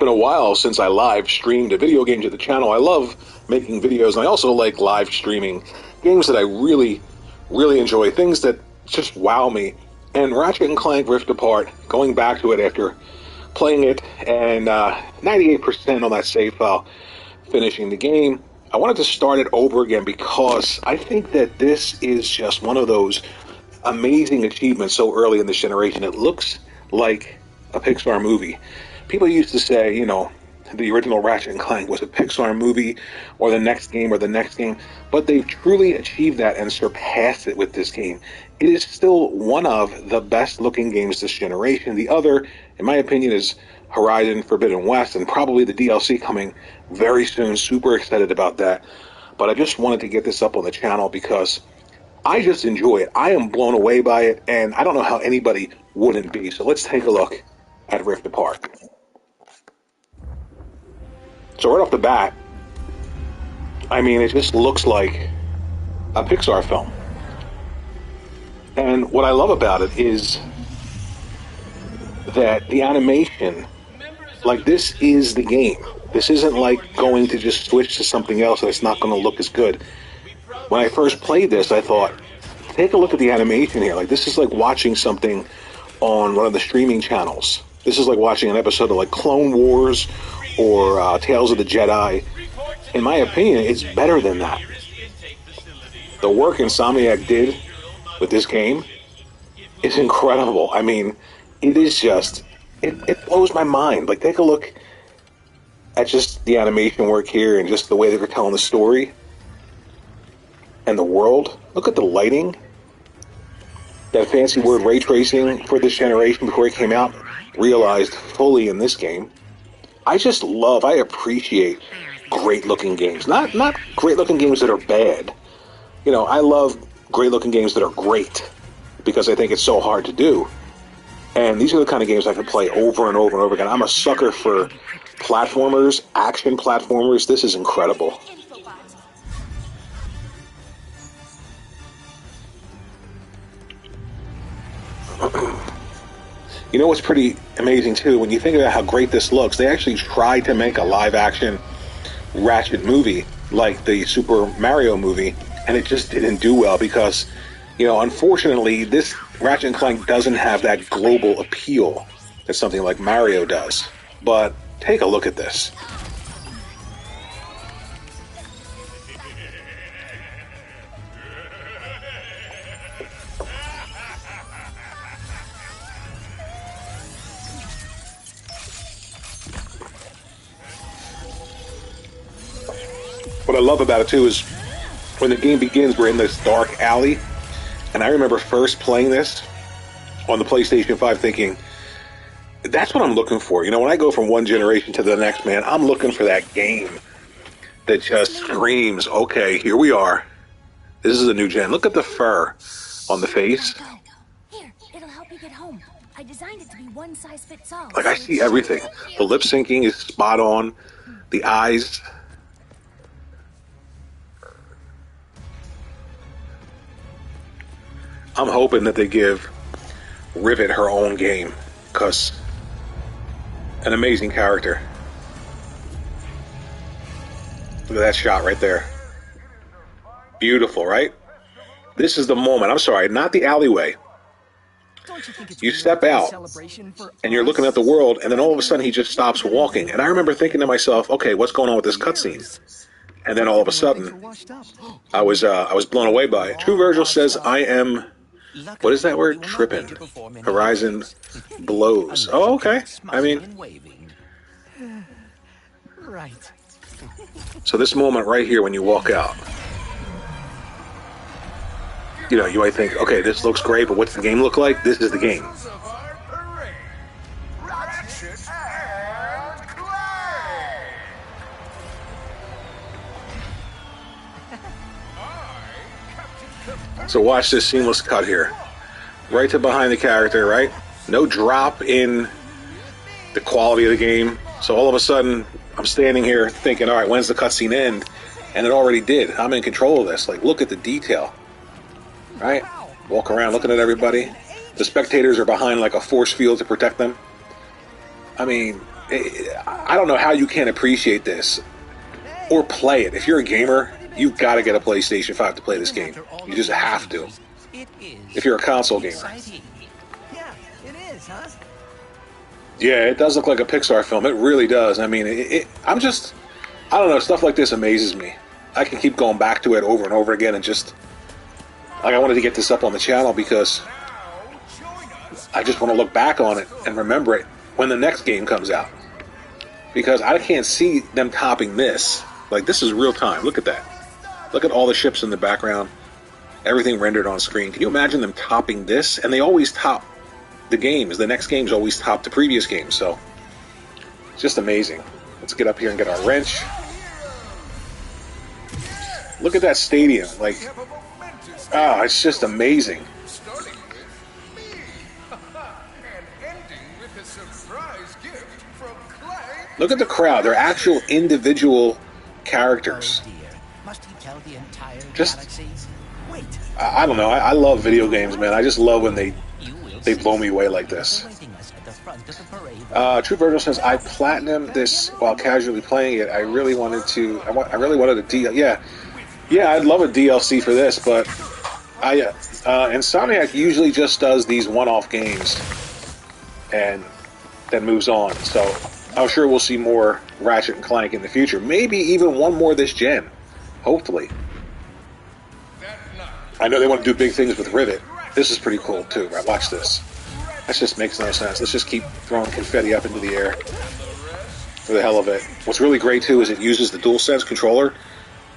been a while since I live streamed a video game to the channel. I love making videos, and I also like live streaming games that I really, really enjoy, things that just wow me. And Ratchet and Clank Rift Apart, going back to it after playing it, and 98% on that save file, finishing the game. I wanted to start it over again because I think that this is just one of those amazing achievements so early in this generation. It looks like a Pixar movie. People used to say, you know, the original Ratchet and Clank was a Pixar movie or the next game, but they've truly achieved that and surpassed it with this game. It is still one of the best looking games this generation. The other, in my opinion, is Horizon Forbidden West, and probably the DLC coming very soon. Super excited about that. But I just wanted to get this up on the channel because I just enjoy it. I am blown away by it, and I don't know how anybody wouldn't be. So let's take a look at Rift Apart. So right off the bat, I mean, it just looks like a Pixar film. And what I love about it is that the animation, like, this is the game. This isn't like going to just switch to something else and it's not going to look as good. When I first played this, I thought, take a look at the animation here. Like, this is like watching something on one of the streaming channels. This is like watching an episode of like Clone Wars or Tales of the Jedi. In my opinion, it's better than that. The work Insomniac did with this game is incredible. I mean, it is just, it blows my mind. Like, take a look at just the animation work here and just the way they were telling the story and the world. Look at the lighting. That fancy word ray tracing for this generation before it came out, realized fully in this game. I appreciate great looking games. Not great looking games that are bad. You know, I love great looking games that are great because I think it's so hard to do. And these are the kind of games I can play over and over and over again. I'm a sucker for platformers, action platformers. This is incredible. You know what's pretty amazing too, when you think about how great this looks, they actually tried to make a live action Ratchet movie like the Super Mario movie, and it just didn't do well because, you know, unfortunately, this Ratchet and Clank doesn't have that global appeal that something like Mario does. But take a look at this. What I love about it too is when the game begins, we're in this dark alley, and I remember first playing this on the PlayStation 5 thinking, that's what I'm looking for. You know, when I go from one generation to the next, man, I'm looking for that game that just screams, okay, here we are. This is a new gen. Look at the fur on the face. Here, it'll help you get home. I designed it to be one size fits all. Like, I see everything. The lip syncing is spot on. The eyes. I'm hoping that they give Rivet her own game, because an amazing character. Look at that shot right there. Beautiful, right? This is the moment. I'm sorry, not the alleyway. You step out, and you're looking at the world, and then all of a sudden he just stops walking. And I remember thinking to myself, okay, what's going on with this cutscene? And then all of a sudden, I was blown away by it. True Virgil says, I am... What is that word? Trippin'. Horizon blows. Oh, okay. I mean... Right. So this moment right here when you walk out, you know, you might think, okay, this looks great, but what's the game look like? This is the game. So watch this seamless cut here. Right to behind the character, right? No drop in the quality of the game. So all of a sudden, I'm standing here thinking, all right, when's the cutscene end? And it already did. I'm in control of this. Like, look at the detail. Right? Walk around looking at everybody. The spectators are behind like a force field to protect them. I mean, I don't know how you can't appreciate this or play it. If you're a gamer, you've got to get a PlayStation 5 to play this game. You just have to. If you're a console gamer. Yeah, it is, huh? Yeah, it does look like a Pixar film. It really does. I mean, I don't know, stuff like this amazes me. I can keep going back to it over and over again and just, like, I wanted to get this up on the channel because I just want to look back on it and remember it when the next game comes out. Because I can't see them topping this. Like, this is real time. Look at that. Look at all the ships in the background. Everything rendered on screen. Can you imagine them topping this? And they always top the games. The next games always top the previous games. So, it's just amazing. Let's get up here and get our wrench. Look at that stadium. Like, it's just amazing. Look at the crowd. They're actual individual characters. Just, I don't know. I love video games, man. I just love when they blow me away like this. True Virgil says, I platinumed this while casually playing it. I really wanted to. I really wanted a DLC. Yeah, I'd love a DLC for this, but Insomniac usually just does these one-off games and then moves on. So I'm sure we'll see more Ratchet and Clank in the future. Maybe even one more this gen. Hopefully. I know they want to do big things with Rivet. This is pretty cool too. Right, watch this. That just makes no sense. Let's just keep throwing confetti up into the air for the hell of it. What's really great too is it uses the DualSense controller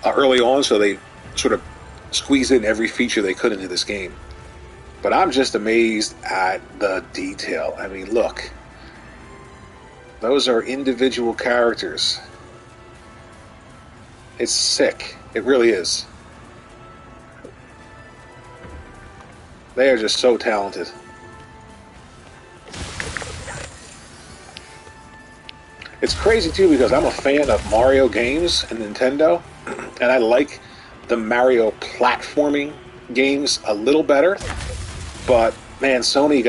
early on, so they sort of squeezed in every feature they could into this game. But I'm just amazed at the detail. I mean, look. Those are individual characters. It's sick. It really is. They are just so talented. It's crazy too because I'm a fan of Mario games and Nintendo, and I like the Mario platforming games a little better. But man, Sony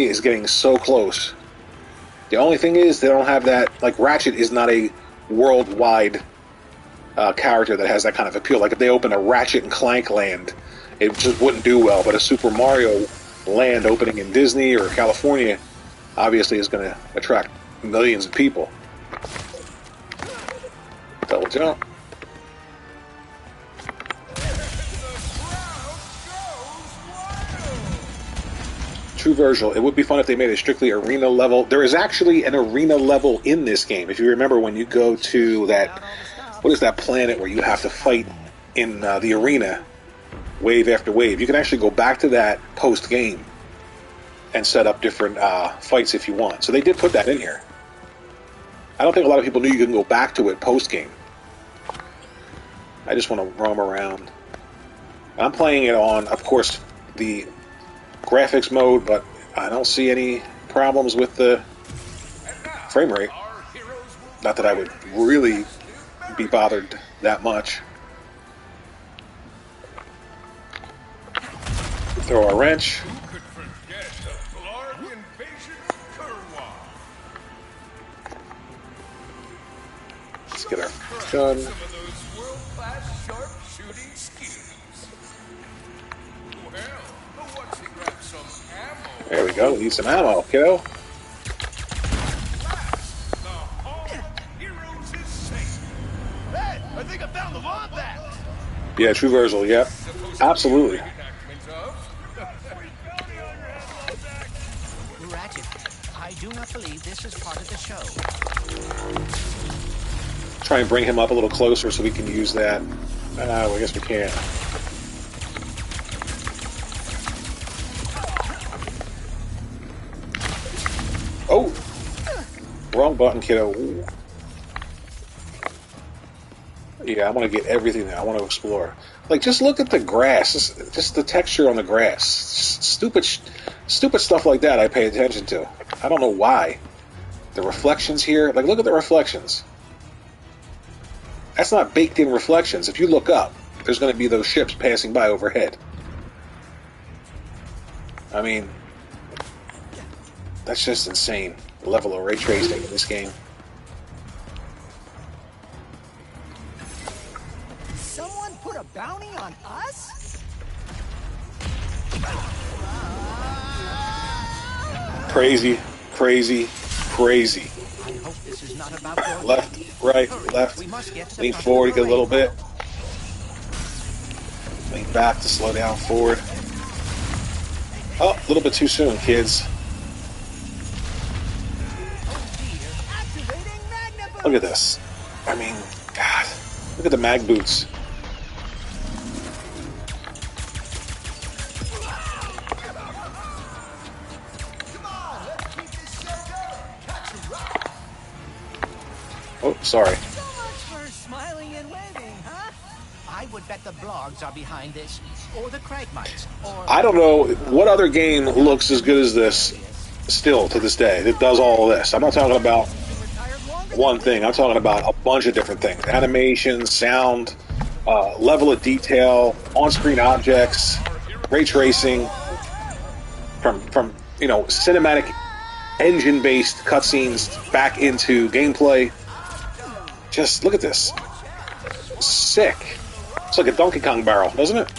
is getting so close. The only thing is they don't have that. Like, Ratchet is not a worldwide character that has that kind of appeal. Like, if they open a Ratchet and Clank land, it just wouldn't do well. But a Super Mario land opening in Disney or California obviously is going to attract millions of people. Double jump. True Virgil, it would be fun if they made it strictly arena level. There is actually an arena level in this game. If you remember when you go to that, what is that planet where you have to fight in the arena, wave after wave. You can actually go back to that post-game and set up different fights if you want. So they did put that in here. I don't think a lot of people knew you can go back to it post-game. I just want to roam around. I'm playing it on, of course, the graphics mode, but I don't see any problems with the frame rate. Not that I would really be bothered that much. Throw a wrench. Let's get our gun. There we go. We need some ammo, kiddo. Hey, I think I found the wombat. Yeah, True Virgil. Yep, absolutely. Ratchet, I do not believe this is part of the show. Try and bring him up a little closer so we can use that. I guess we can't. Oh! Wrong button, kiddo. Ooh. Yeah, I want to get everything there. I want to explore. Like, just look at the grass. Just the texture on the grass. Stupid stuff like that I pay attention to. I don't know why. The reflections here. Like, look at the reflections. That's not baked in reflections. If you look up, there's going to be those ships passing by overhead. I mean, that's just insane. The level of ray tracing in this game. Someone put a bounty on us? Crazy, crazy, crazy. I hope this is not about your Left, right, left. We must get to the Lean front forward of the a little parade. bit. Lean back to slow down forward. Oh, a little bit too soon, kids. Activating magna boost. Look at this. I mean, God. Look at the mag boots. Oh, sorry. So much for smiling and waving, huh? I would bet the blogs are behind this, or the Cragmites, or... I don't know what other game looks as good as this still to this day that does all of this. I'm not talking about one thing. I'm talking about a bunch of different things. Animation, sound, level of detail, on-screen objects, ray tracing, from cinematic engine-based cutscenes back into gameplay. Just look at this. Sick. It's like a Donkey Kong barrel, doesn't it?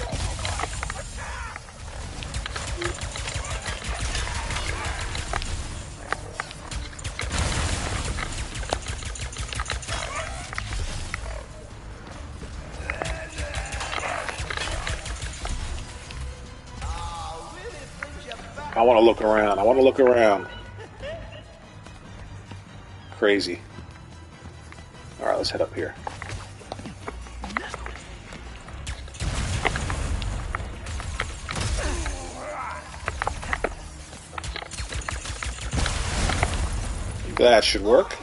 I want to look around. I want to look around. Crazy. All right, let's head up here. That should work.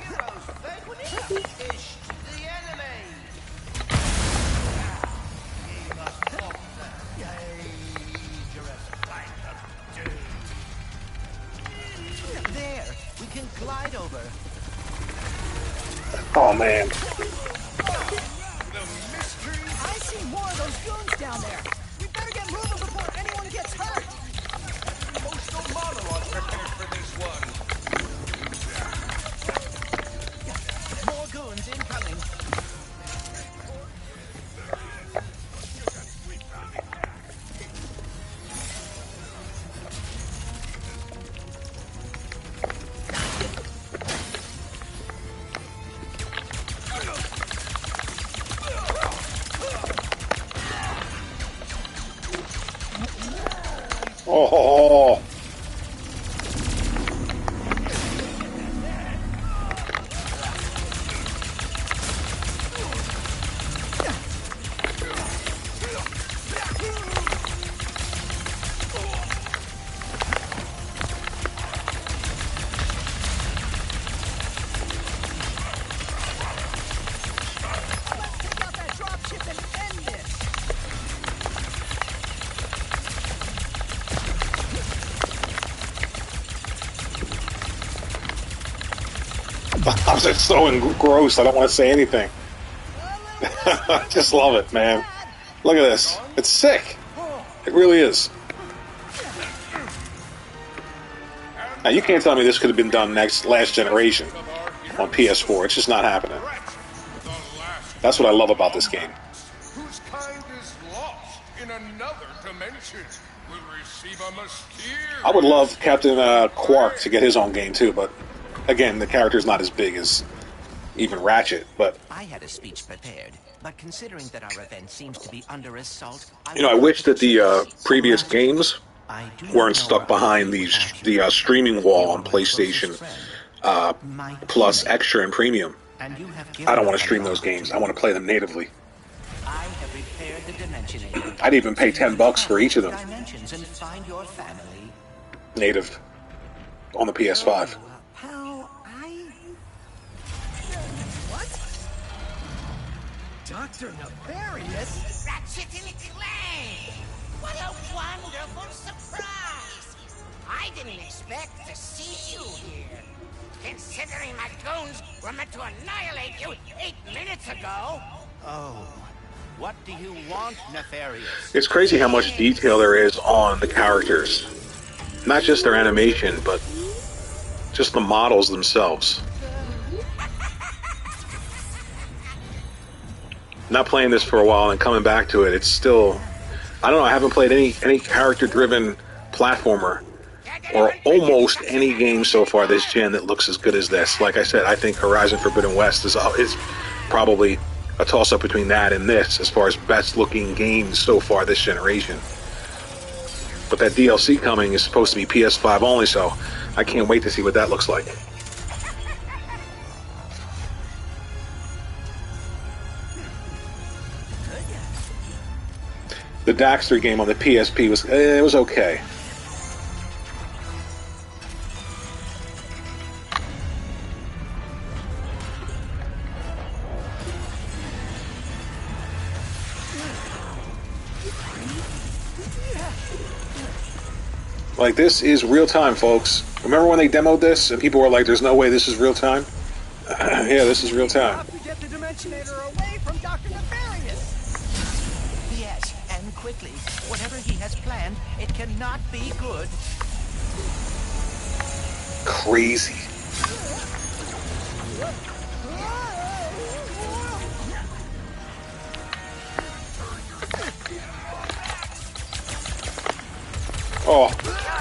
There, we can glide over. Oh, man. I see more of those goons down there. We better get moving before anyone gets hurt. Emotional monologue prepared for this one. More goons incoming. Oh. Take out that dropship and end this. I'm just so engrossed. I don't want to say anything. I just love it, man. Look at this. It's sick. It really is. Now, you can't tell me this could have been done last generation on PS4. It's just not happening. That's what I love about this game. Whose kind is lost in another dimension will receive a mysterious... I would love Captain Quark to get his own game, too, but again, the character's not as big as even Ratchet, but... I had a speech prepared, but considering that our event seems to be under assault... I wish that the previous games I do not weren't know stuck our behind the streaming wall on You are my closest PlayStation friend. My Plus teammate. Extra and Premium. And you have I given don't want us to stream an those offer games. to I want to play them natively. I have repaired the Dimensionator. I'd even pay $10 for each of them Dimensions and find your family. native on the PS5. Pal, What? Dr. Nefarious? Ratchet and Clank! What a wonderful surprise! I didn't expect to see you here. Considering my goons were meant to annihilate you 8 minutes ago. Oh, what do you want, Nefarious? It's crazy how much detail there is on the characters. Not just their animation, but just the models themselves. Not playing this for a while and coming back to it, it's still, I don't know, I haven't played any character-driven platformer or almost any game so far this gen that looks as good as this. Like I said, I think Horizon Forbidden West is probably a toss-up between that and this as far as best-looking games so far this generation. But that DLC coming is supposed to be PS5 only, so I can't wait to see what that looks like. The Daxter game on the PSP was okay. Like, this is real time, folks. Remember when they demoed this and people were like, "There's no way this is real time"? Yeah, this is real time. Have to get the Dimensionator away from Dr. Nefarious. Yes, and quickly. Whatever he has planned, it cannot be good. Crazy. Oh,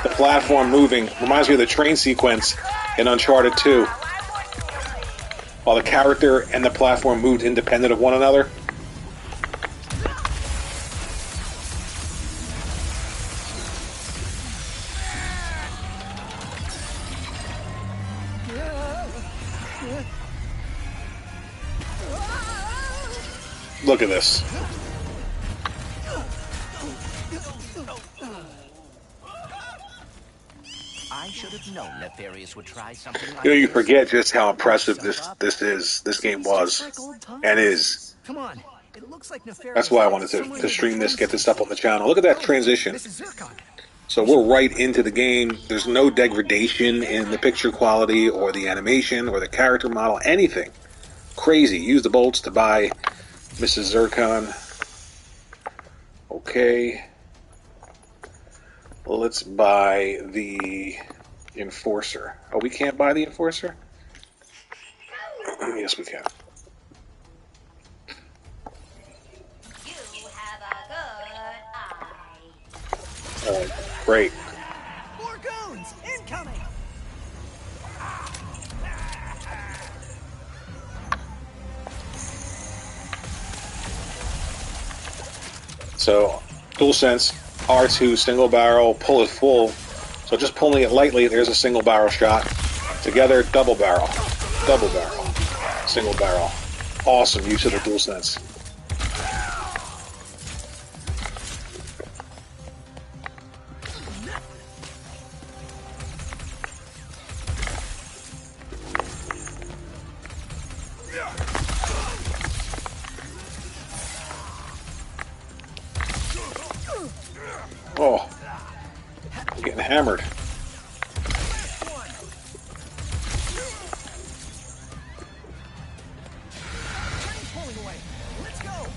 the platform moving. Reminds me of the train sequence in Uncharted 2. While the character and the platform moved independent of one another. Look at this. I should have known Nefarious would try something like You this. forget just how impressive this game was and is. Come on. It looks like Nefarious. That's why I wanted to stream this, get this up on the channel. Look at that transition. This is Zircon. So we're right into the game. There's no degradation in the picture quality or the animation or the character model, anything. Crazy. Use the bolts to buy Mrs. Zircon. Okay. Let's buy the Enforcer. Oh, we can't buy the Enforcer? Yes, we can. You have a good eye. Oh, great. More goons incoming. So, DualSense R2 single barrel, pull it full. So just pulling it lightly, there's a single barrel shot. Together, double barrel, single barrel. Awesome use of the DualSense. Oh, I'm getting hammered. Train's pulling away. Let's go.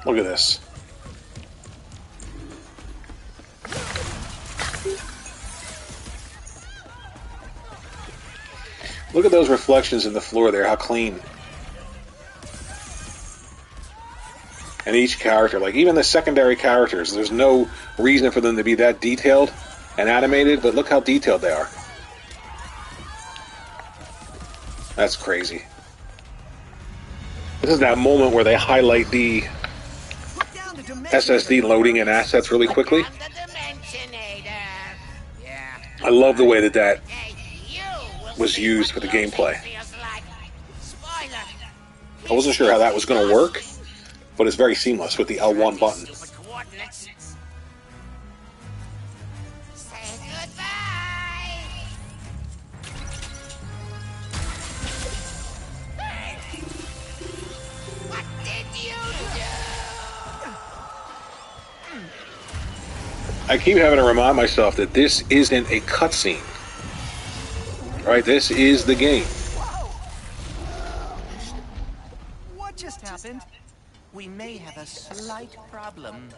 Look at this. Look at those reflections in the floor there, how clean. And each character, like even the secondary characters, there's no reason for them to be that detailed and animated, but look how detailed they are. That's crazy. This is that moment where they highlight the Put down the SSD loading and assets really quickly. I'm the Dimensionator. Yeah. I love the way that that Hey, you will was see used what for the gameplay. feels like. Spoiler. I wasn't sure how that was going to work, but it's very seamless with the L1 button. Stupid coordinates. Say goodbye. Hey! What did you do? I keep having to remind myself that this isn't a cutscene. Right? This is the game. What just happened? We may have a slight problem.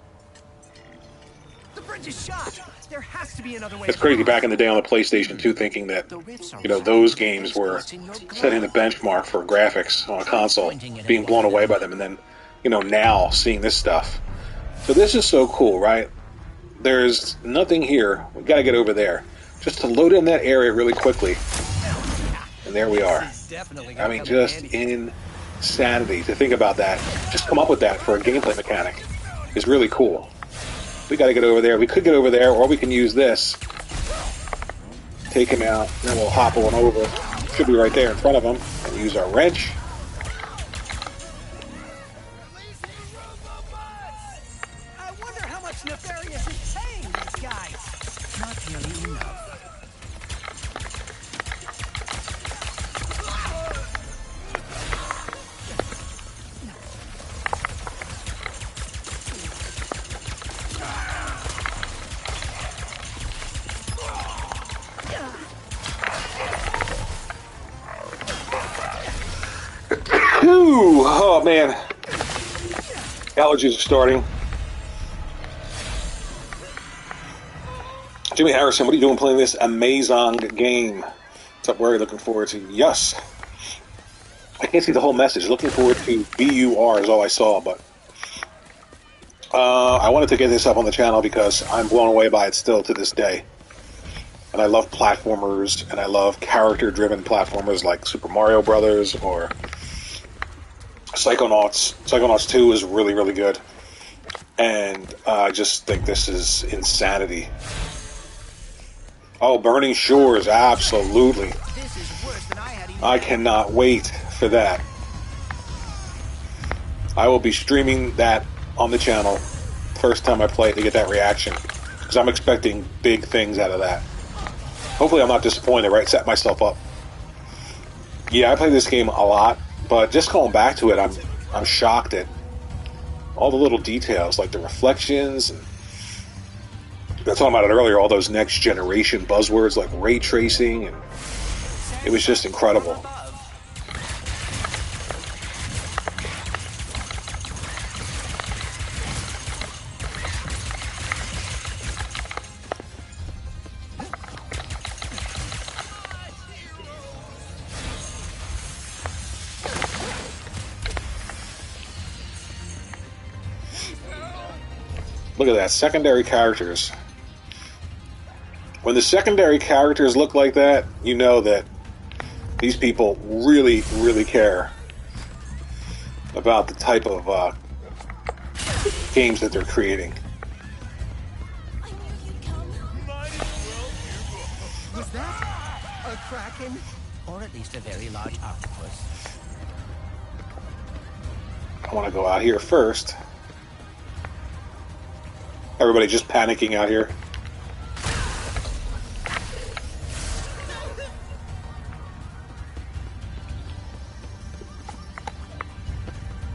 The bridge is shot. There has to be another way. It's crazy. Back in the day on the PlayStation 2, thinking that, you know, those games were setting the benchmark for graphics on a console, being blown away by them, and then, you know, now seeing this stuff. So this is so cool, right? There's nothing here. We got to get over there. Just to load in that area really quickly. And there we are. I mean, just insanity to think about that. Just come up with that for a gameplay mechanic is really cool. We got to get over there. We could get over there, or we can use this. Take him out, then we'll hop on over. Should be right there in front of him. And use our wrench. I wonder how much Nefarious is paying these guys. Not nearly enough. Whew. Oh man, allergies are starting. Jimmy Harrison, what are you doing playing this amazing game? What's up, where are you looking forward to? Yes. I can't see the whole message. Looking forward to BUR is all I saw, but I wanted to get this up on the channel because I'm blown away by it still to this day. And I love platformers, and I love character-driven platformers like Super Mario Brothers or Psychonauts. Psychonauts 2 is really, really good. And I just think this is insanity. Oh, Burning Shores, absolutely. I cannot wait for that. I will be streaming that on the channel first time I play it to get that reaction. Because I'm expecting big things out of that. Hopefully I'm not disappointed, right? Set myself up. Yeah, I play this game a lot. But just going back to it, I'm shocked at all the little details, like the reflections. And I was talking about it earlier, all those next generation buzzwords like ray tracing, and it was just incredible. Look at that, secondary characters. When the secondary characters look like that, you know that these people really, really care about the type of games that they're creating. Was that a kraken? Or at least a very large octopus. I want to go out here first. Everybody just panicking out here.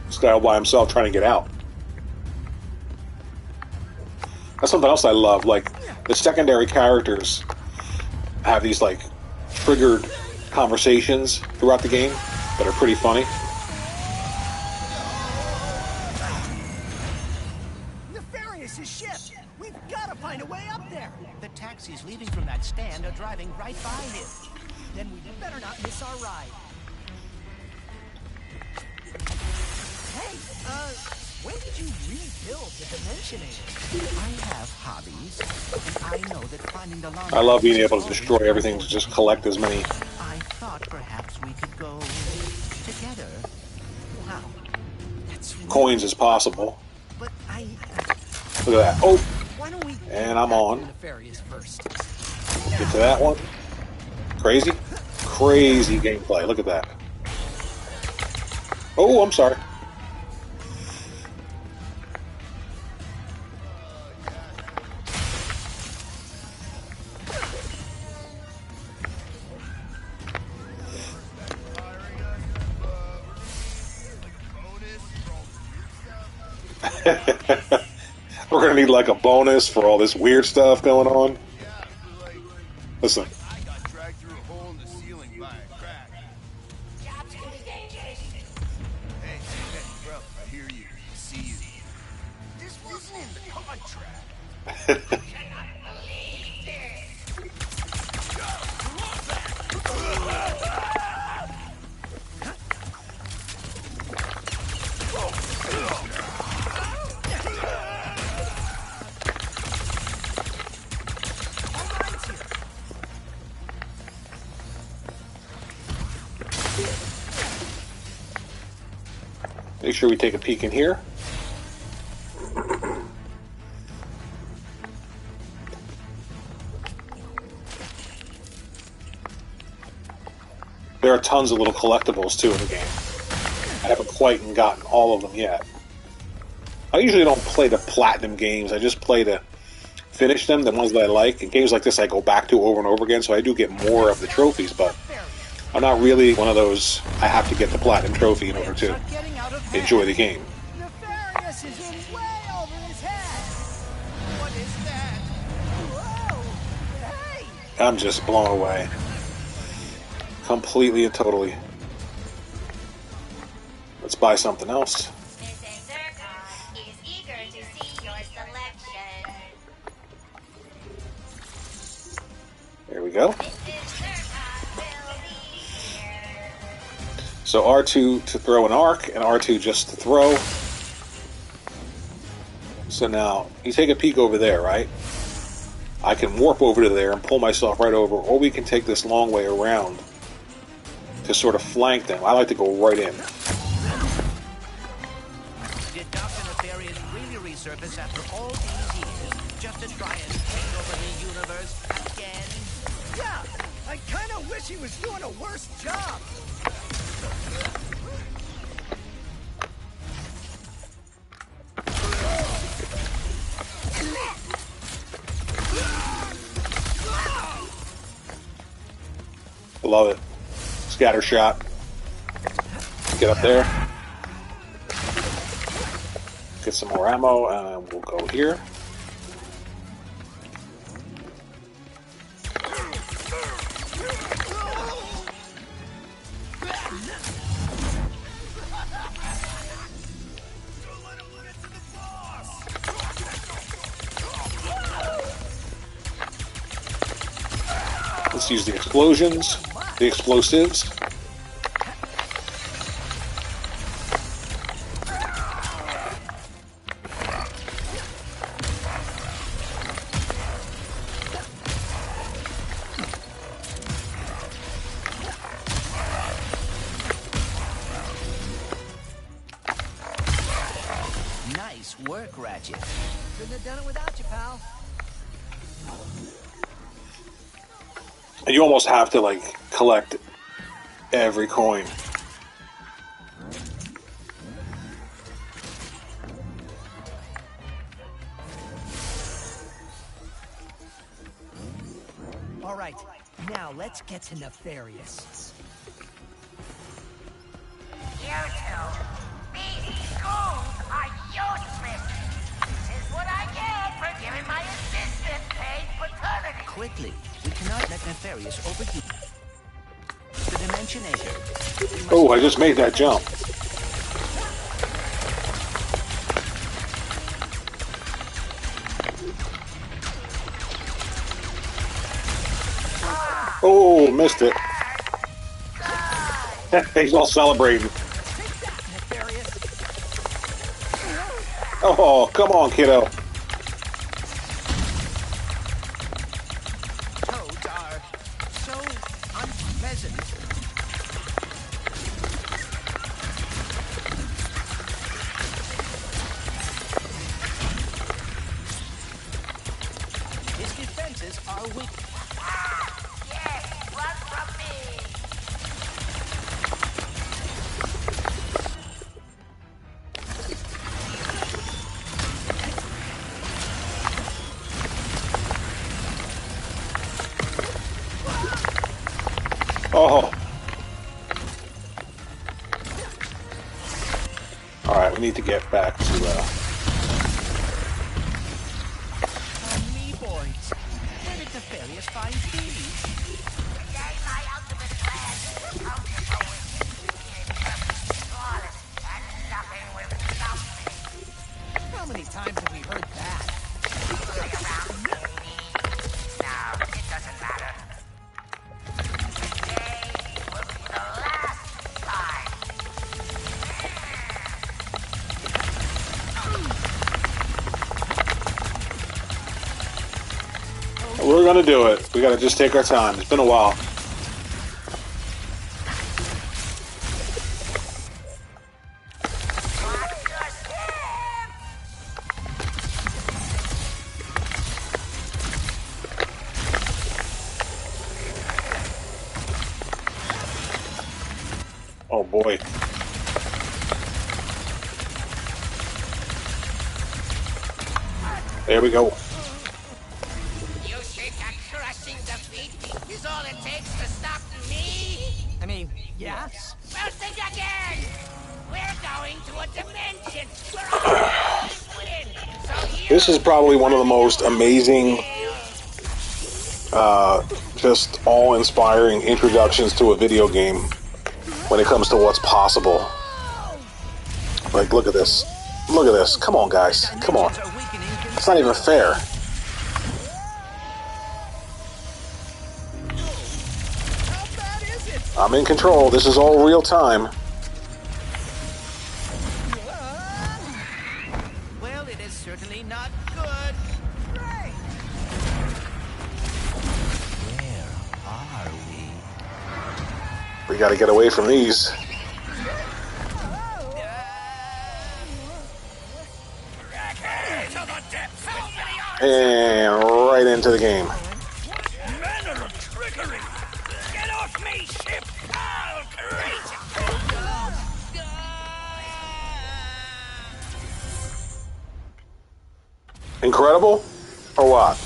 This guy all by himself trying to get out. That's something else I love. Like, the secondary characters have these, like, triggered conversations throughout the game that are pretty funny. Taxis leaving from that stand are driving right by him. Then we better not miss our ride. Hey, when did you rebuild the Dimensionator? I have hobbies, and I know that finding the long... I love being able to destroy everything to just collect as many I thought perhaps we could go together. Wow. That's really coins as possible. But Look at that. Oh! why don't we And I'm on. Nefarious first? Get to that one. Crazy. Crazy gameplay. Look at that. Oh, I'm sorry. We're gonna need like a bonus for all this weird stuff going on. Listen. I got dragged through a hole in the ceiling by a crack. Job's gonna be dangerous. Hey, bro, I hear you. I see you. This wasn't in the contract. Make sure we take a peek in here. There are tons of little collectibles too in the game. I haven't quite gotten all of them yet. I usually don't play the platinum games. I just play to finish them, the ones that I like. And games like this I go back to over and over again, so I do get more of the trophies, but I'm not really one of those, I have to get the platinum trophy in order to enjoy the game. Nefarious is in way over his head. What is that? Whoa! Hey! I'm just blown away. Completely and totally. Let's buy something else. Mrs. Zircon is eager to see your selection. There we go. Mrs. Zircon will be here. So R2 to throw an arc, and R2 just to throw. So now, you take a peek over there, right? I can warp over to there and pull myself right over, or we can take this long way around to sort of flank them. I like to go right in. Did Dr. Nefarious really resurface after all these years just to try and take over the universe again? Yeah! I kinda wish he was doing a worse job! Love it. Scatter shot. Get up there. Get some more ammo, and we'll go here. Let's use the explosions, the explosives. Nice work, Ratchet. Couldn't have done it without you, pal. And you almost have to, like, collect every coin. All right, now let's get to Nefarious. You two, these schools are useless. This is what I get for giving my assistant paid paternity. Quickly, we cannot let Nefarious overheat the Dimensionator. Oh, I just made that jump. Oh, missed it. He's all celebrating. Oh, come on, kiddo. Toads are so unpleasant. His defenses are weak. Yes, run from me. Oh. Alright, we need to get back to, Me boys, where did Nefarious find these? Today my ultimate plan is to come to flawless and nothing will stop me. How many times have we heard that? gonna do it. We gotta just take our time. It's been a while. Oh boy. There we go. You think a crushing defeat is all it takes to stop me? I mean, yeah. Well, think again! We're going to a dimension where I always win! So you This is probably one of the most amazing, just awe-inspiring introductions to a video game when it comes to what's possible. Like, look at this. Look at this. Come on, guys. Come on. It's not even fair. How bad is it? I'm in control. This is all real time. Well, it is certainly not good. Right. Where are we? We gotta get away from these. And right into the game. manner of trickery! Get off me, ship! I'll create Incredible? Or what?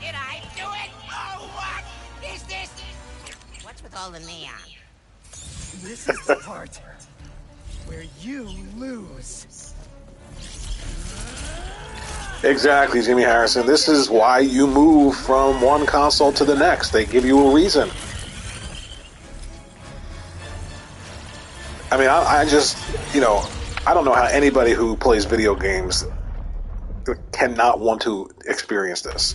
Did I do it? Oh, what is this? What's with all the neon? This is the part where you lose. Exactly, Jimmy Harrison. This is why you move from one console to the next. They give you a reason. I mean, I just, you know, I don't know how anybody who plays video games cannot want to experience this.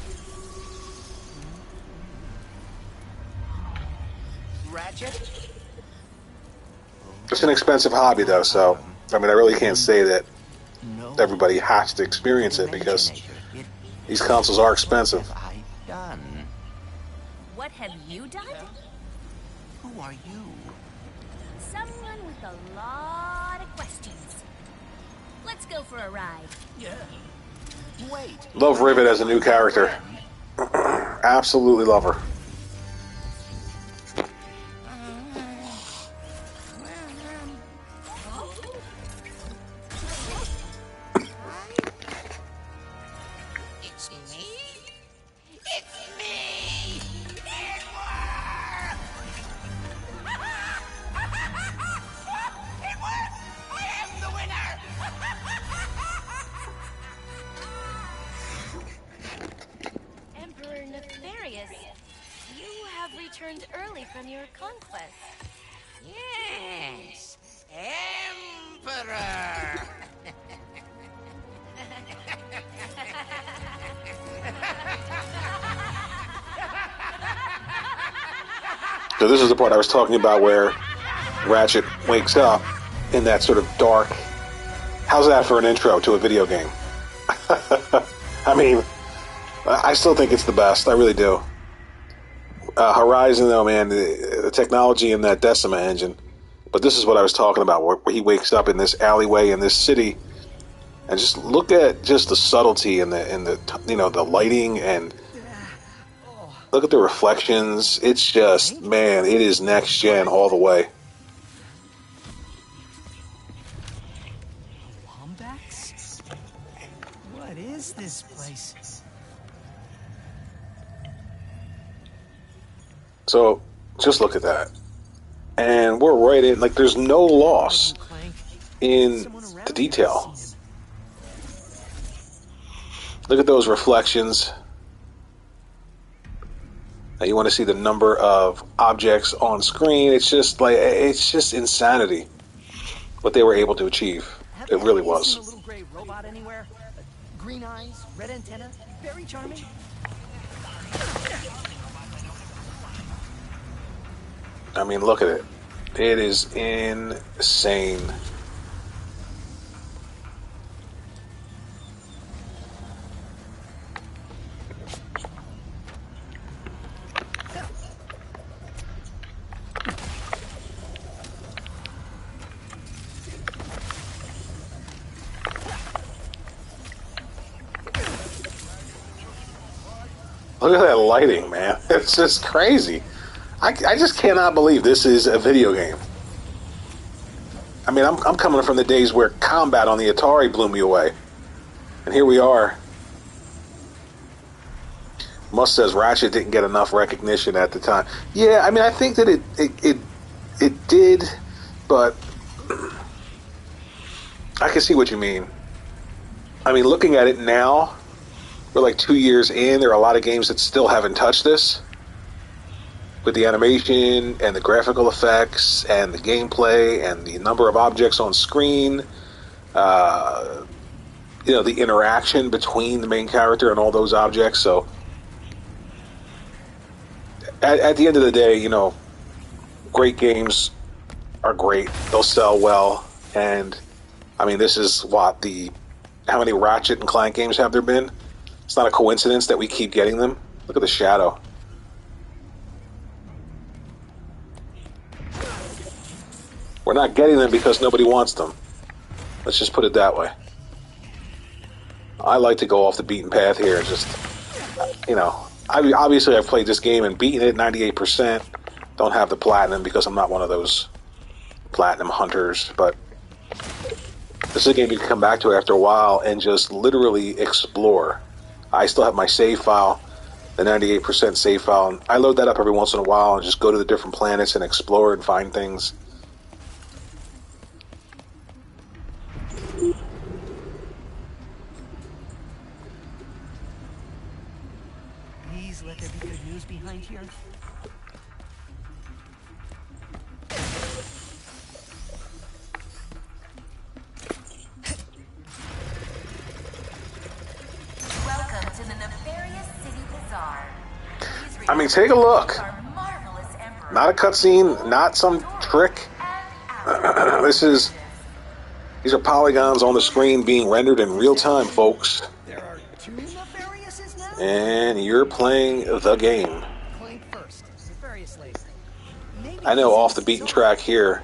Ratchet? It's an expensive hobby, though, so, I mean, I really can't say that everybody has to experience it because these consoles are expensive. What have I done? What have you done? Who are you? Someone with a lot of questions. Let's go for a ride. Yeah. Wait. Love Rivet as a new character. Absolutely love her. It's me? It's me! It worked! It worked! I am the winner! Emperor Nefarious, you have returned early from your conquest. Yes, Emperor! So this is the part I was talking about where Ratchet wakes up in that sort of dark... How's that for an intro to a video game? I mean, I still think it's the best. I really do. Horizon, though, man, the technology in that Decima engine. But this is what I was talking about, where he wakes up in this alleyway in this city, and just look at just the subtlety and the you know, the lighting, and look at the reflections. It's just, man, it is next gen all the way. Wombats? What is this place? So just look at that. And we're right in, like, there's no loss in the detail. Look at those reflections. Now you want to see the number of objects on screen. It's just like, it's just insanity what they were able to achieve. It really Have you seen was. a little gray robot anywhere? Green eyes, red antenna, very charming. I mean, look at it. It is insane. Look at that lighting, man. It's just crazy. I just cannot believe this is a video game. I mean, I'm coming from the days where combat on the Atari blew me away. And here we are. Musk says Ratchet didn't get enough recognition at the time. Yeah, I mean, I think that it did, but I can see what you mean. I mean, looking at it now, we're like 2 years in. There are a lot of games that still haven't touched this. With the animation and the graphical effects and the gameplay and the number of objects on screen, the interaction between the main character and all those objects. So, at the end of the day, great games are great. They'll sell well. And, I mean, this is how many Ratchet and Clank games have there been? It's not a coincidence that we keep getting them. Look at the shadow. We're not getting them because nobody wants them. Let's just put it that way. I like to go off the beaten path here. Just, obviously I've played this game and beaten it 98%. Don't have the platinum because I'm not one of those platinum hunters. But this is a game you can come back to after a while and just literally explore. I still have my save file, the 98% save file. And I load that up every once in a while and just go to the different planets and explore and find things. Please let there be good news behind here. Welcome to the nefarious city bazaar. I mean, take a look. Not a cutscene, not some trick. These are polygons on the screen being rendered in real time, folks. There are two nefariouses now? And you're playing the game. Clank first, nefariously. Maybe I know he's off the in beaten so- track here,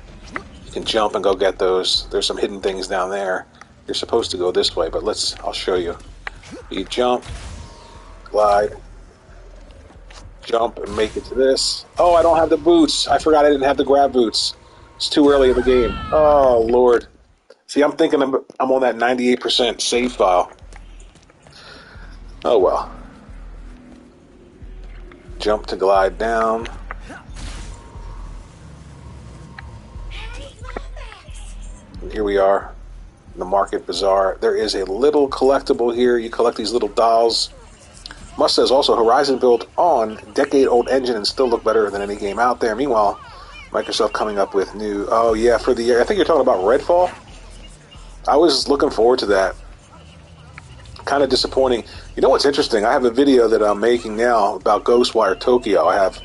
you can jump and go get those. There's some hidden things down there. You're supposed to go this way, but I'll show you. You jump, glide, jump, and make it to this. Oh, I don't have the boots. I forgot I didn't have the grab boots. It's too early in the game. Oh, Lord. See, I'm thinking I'm on that 98% save file. Oh, well. Jump to glide down. And here we are. The Market Bazaar. There is a little collectible here. You collect these little dolls. Musk says also Horizon built on decade-old engine and still look better than any game out there. Meanwhile, Microsoft coming up with new... Oh, yeah, for the year. I think you're talking about Redfall. I was looking forward to that. Kind of disappointing. You know what's interesting? I have a video that I'm making now about Ghostwire Tokyo. I have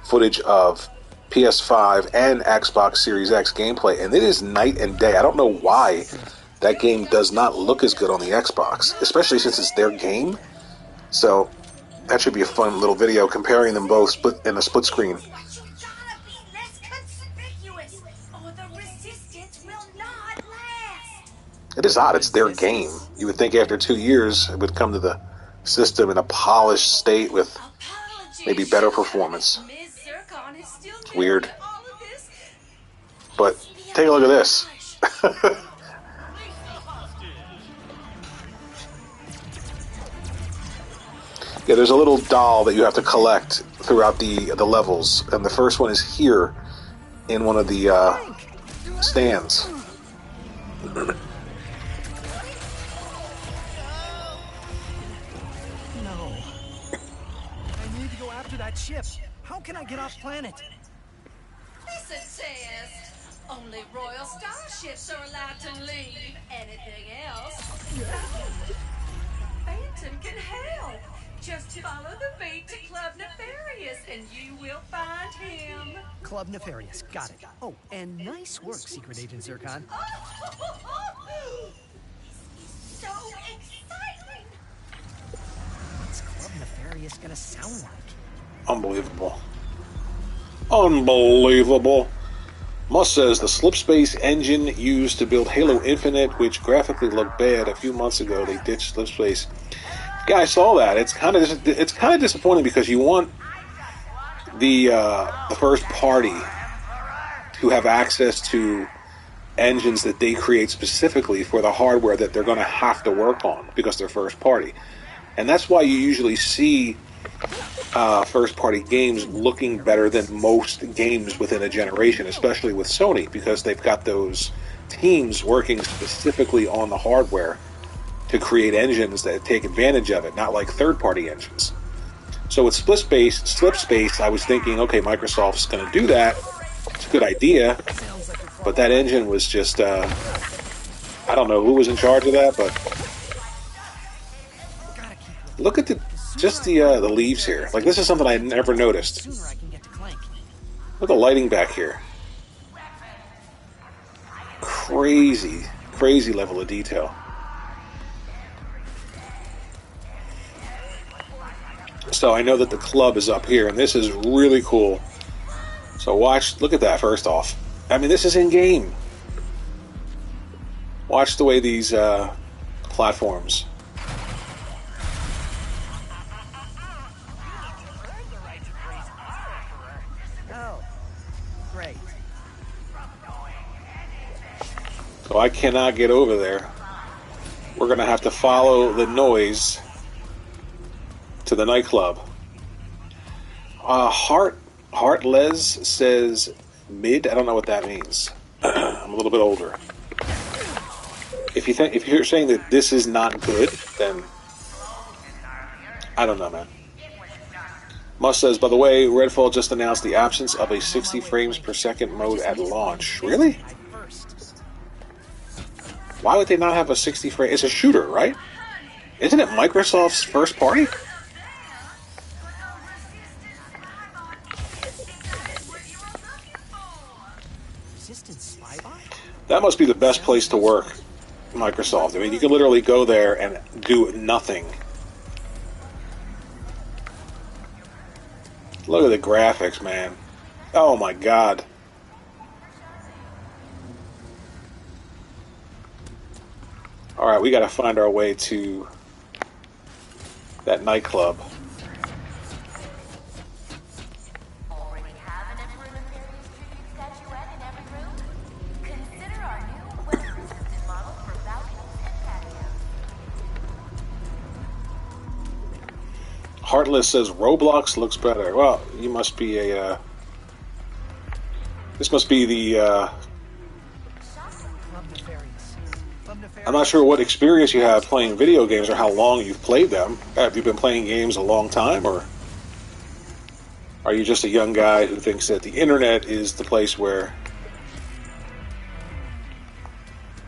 footage of PS5 and Xbox Series X gameplay, and it is night and day. I don't know why that game does not look as good on the Xbox, especially since it's their game. So that should be a fun little video comparing them both in a split screen. But you gotta be less conspicuous, or the resistance will not last. It is odd. It's their game. You would think after 2 years it would come to the system in a polished state with maybe better performance. Ms. Zircon is still It's weird. all of this. But take a look at this. Yeah, there's a little doll that you have to collect throughout the levels, and the first one is here in one of the stands. No. I need to go after that ship. How can I get off planet? Listen, Tess. Only royal starships are allowed to leave. Anything else? Phantom can help. Just follow the bait to Club Nefarious and you will find him. Club Nefarious, got it. Oh, and nice work, Secret Agent Zircon. This is so exciting. What's Club Nefarious gonna sound like? Unbelievable. Unbelievable. Musk says the slipspace engine used to build Halo Infinite, which graphically looked bad a few months ago, they ditched slipspace. Yeah, I saw that. It's kind of disappointing because you want the first party to have access to engines that they create specifically for the hardware that they're going to have to work on because they're first party, and that's why you usually see first party games looking better than most games within a generation, especially with Sony, because they've got those teams working specifically on the hardware to create engines that take advantage of it, not like third party engines. So with slipspace, I was thinking, okay, Microsoft's going to do that. It's a good idea, but that engine was just I don't know who was in charge of that, but look at the leaves here. Like, this is something I never noticed. Look at the lighting back here. Crazy level of detail. So I know that the club is up here, and this is really cool. So look at that first off. I mean, this is in-game. Watch the way these platforms. Oh, great. So I cannot get over there. We're going to have to follow the noise to the nightclub. Heartless says mid. I don't know what that means. I'm a little bit older. If you're saying that this is not good, then I don't know, man. Musk says, by the way, Redfall just announced the absence of a 60 frames per second mode at launch. Really? Why would they not have a 60 frame? It's a shooter, right? Isn't it Microsoft's first party? That must be the best place to work, Microsoft. I mean, you can literally go there and do nothing. Look at the graphics, man. Oh my god. Alright, we gotta find our way to that nightclub. Heartless says Roblox looks better. Well, you must be a. This must be the. I'm not sure what experience you have playing video games or how long you've played them. Have you been playing games a long time, or are you just a young guy who thinks that the internet is the place where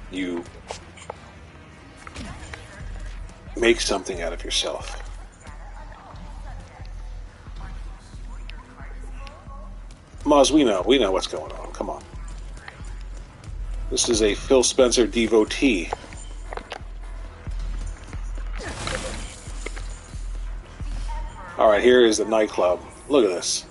you make something out of yourself? Maz, we know what's going on. Come on. This is a Phil Spencer devotee. Alright, here is the nightclub. Look at this.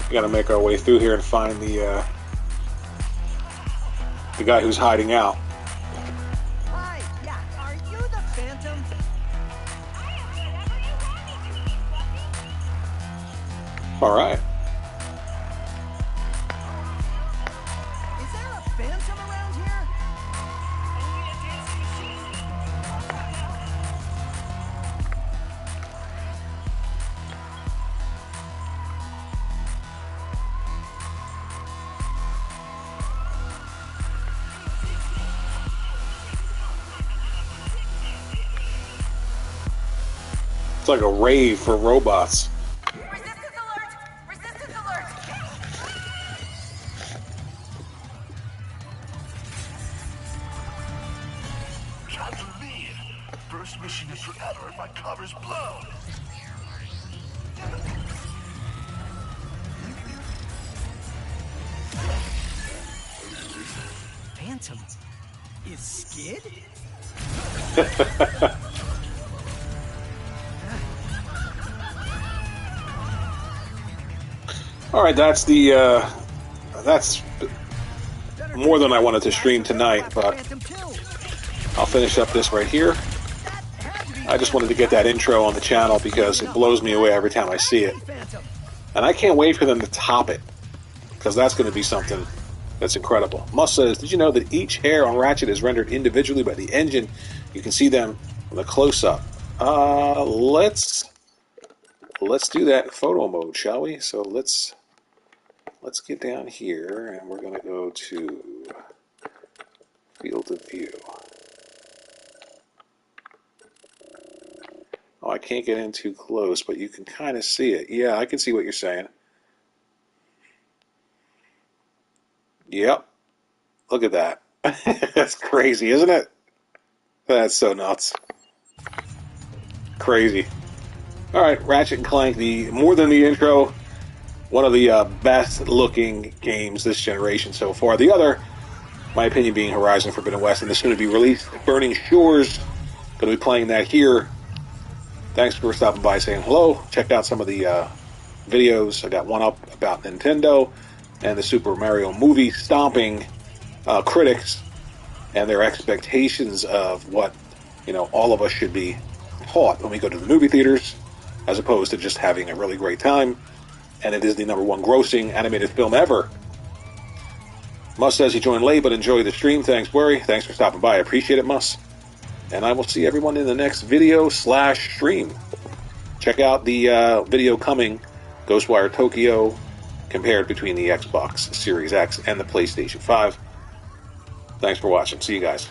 We gotta make our way through here and find the guy who's hiding out. Hi, yeah, are you the Phantom? All right. Is there a Phantom around here? It's like a rave for robots. Resistance alert! Resistance alert! Time to leave. First mission is forever if my cover's blown. Phantom is Skid? All right, that's more than I wanted to stream tonight, but I'll finish up this right here. I just wanted to get that intro on the channel because it blows me away every time I see it. And I can't wait for them to top it, because that's going to be something that's incredible. Musk says, did you know that each hair on Ratchet is rendered individually by the engine? You can see them in the close-up. Let's do that in photo mode, shall we? So let's get down here, and we're going to go to field of view. Oh, I can't get in too close, but you can kind of see it. Yeah, I can see what you're saying. Yep. Look at that. That's crazy, isn't it? That's so nuts. Crazy. All right, Ratchet and Clank, more than the intro, one of the best-looking games this generation so far. The other, my opinion, being Horizon Forbidden West, and this is going to be released. Burning Shores, going to be playing that here. Thanks for stopping by, saying hello. Check out some of the videos. I got one up about Nintendo and the Super Mario movie stomping critics and their expectations of what, all of us should be taught when we go to the movie theaters, as opposed to just having a really great time. And it is the #1 grossing animated film ever. Mus says he joined late, but enjoyed the stream. Thanks, Worry. Thanks for stopping by. I appreciate it, Mus. And I will see everyone in the next video/stream. Check out the video coming, Ghostwire Tokyo, compared between the Xbox Series X and the PlayStation 5. Thanks for watching. See you guys.